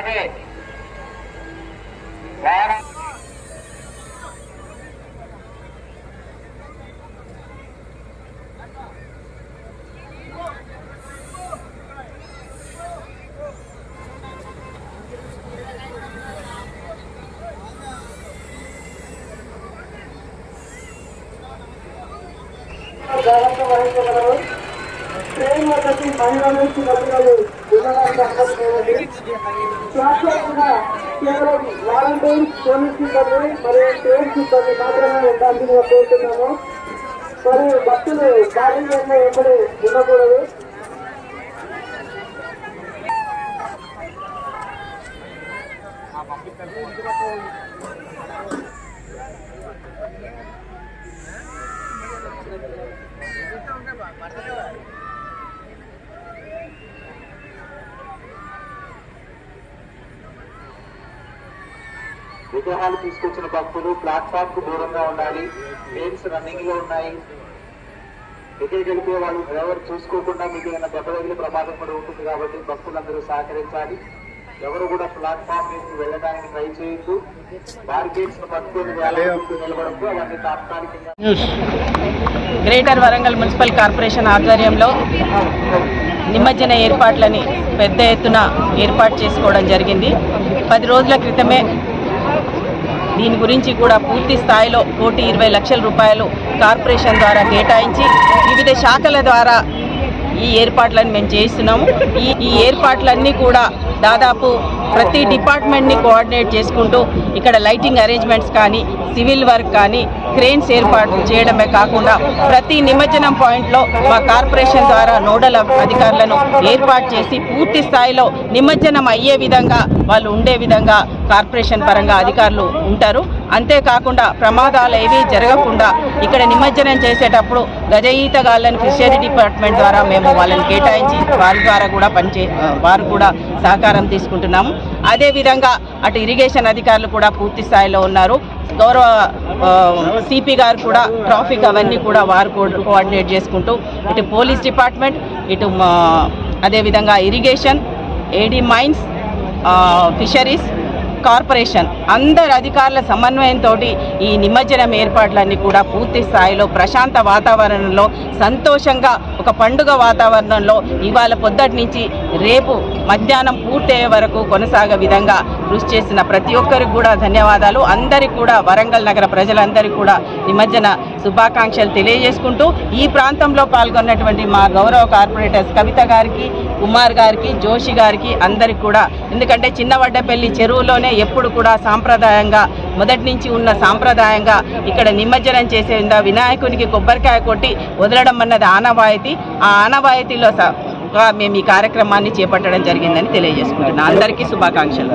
వారికి జాగ్రత్త వహించగలరు. ట్రైన్ వద్దకు మహిళల నుంచి మహిళలు వెళ్ళడానికి అనుమతి శాశ్వతంగా కేవలం వాలంటీర్స్, పోలీస్ సిబ్బంది మరియు ట్రైన్ సిబ్బంది మాత్రమే ఉండాల్సిందిగా కోరుతున్నాము. మరియు భక్తులు బాధ్యతగా ఎప్పుడు ఉండకూడదు. విగ్రహాలు తీసుకొచ్చిన భక్తులు ప్లాట్ఫామ్ కు దూరంగా ఉండాలి. ట్రైన్స్ రన్నింగ్ లో ఉన్నాయి. ఎక్కడికి వెళ్ళిపోయే వాళ్ళు డ్రైవర్ చూసుకోకుండా మీకు ఏమైనా దెబ్బ తగిలి ప్రమాదం కూడా ఉంటుంది కాబట్టి భక్తులందరూ సహకరించాలి. ఎవరు కూడా ప్లాట్ఫామ్ నుంచి వెళ్ళడానికి ట్రై చేయొద్దు. బార్గేట్స్ పట్టుకొని నిలబడద్దు. అవన్నీ తాత్కాలికంగా. గ్రేటర్ వరంగల్ మున్సిపల్ కార్పొరేషన్ ఆధ్వర్యంలో నిమజ్జన ఏర్పాట్లని పెద్ద ఎత్తున ఏర్పాటు చేసుకోవడం జరిగింది. 10 రోజుల క్రితమే దీని గురించి కూడా పూర్తి స్థాయిలో 1,20 లక్షల రూపాయలు కార్పొరేషన్ ద్వారా కేటాయించి వివిధ శాఖల ద్వారా ఈ ఏర్పాట్లను మేము చేస్తున్నాము. ఈ ఏర్పాట్లన్నీ కూడా దాదాపు ప్రతి డిపార్ట్మెంట్ని కోఆర్డినేట్ చేసుకుంటూ ఇక్కడ లైటింగ్ అరేంజ్మెంట్స్ కానీ, సివిల్ వర్క్ కానీ, క్రేన్స్ ఏర్పాటు చేయడమే కాకుండా ప్రతి నిమజ్జనం పాయింట్లో మా కార్పొరేషన్ ద్వారా నోడల్ అధికారులను ఏర్పాటు చేసి పూర్తి స్థాయిలో నిమజ్జనం అయ్యే విధంగా వాళ్ళు ఉండే విధంగా కార్పొరేషన్ పరంగా అధికారులు ఉంటారు. అంతేకాకుండా ప్రమాదాలు ఏవి జరగకుండా ఇక్కడ నిమజ్జనం చేసేటప్పుడు గజ ఈతగాళ్ళని ఫిషరీ డిపార్ట్మెంట్ ద్వారా మేము వాళ్ళని కేటాయించి వారి ద్వారా కూడా వారు కూడా సహకారం తీసుకుంటున్నాము. అదేవిధంగా అటు ఇరిగేషన్ అధికారులు కూడా పూర్తి స్థాయిలో ఉన్నారు. గౌరవ సిపి గారు కూడా ట్రాఫిక్ అవన్నీ కూడా వారు కోఆర్డినేట్ చేసుకుంటూ ఇటు పోలీస్ డిపార్ట్మెంట్, ఇటు అదేవిధంగా irrigation, AD mines, fisheries, corporation అందరు అధికారుల సమన్వయంతో ఈ నిమజ్జనం ఏర్పాట్లన్నీ కూడా పూర్తి స్థాయిలో ప్రశాంత వాతావరణంలో సంతోషంగా ఒక పండుగ వాతావరణంలో ఇవాళ పొద్దుటి నుంచి రేపు మధ్యాహ్నం పూర్తయ్యే వరకు కొనసాగే విధంగా కృషి చేసిన ప్రతి ఒక్కరికి కూడా ధన్యవాదాలు. అందరికీ కూడా వరంగల్ నగర ప్రజలందరికీ కూడా నిమజ్జన శుభాకాంక్షలు తెలియజేసుకుంటూ ఈ ప్రాంతంలో పాల్గొన్నటువంటి మా గౌరవ కార్పొరేటర్స్ కవిత గారికి, కుమార్ గారికి, జోషి గారికి అందరికి కూడా, ఎందుకంటే చిన్నవడ్డపల్లి చెరువులోనే ఎప్పుడు కూడా సాంప్రదాయంగా మొదటి నుంచి ఉన్న సాంప్రదాయంగా ఇక్కడ నిమజ్జనం చేసే వినాయకునికి కొబ్బరికాయ కొట్టి వదలడం అన్నది ఆనవాయితీ. ఆ ఆనవాయితీలో మేము ఈ కార్యక్రమాన్ని చేపట్టడం జరిగిందని తెలియజేసుకుంటున్నాను. అందరికీ శుభాకాంక్షలు.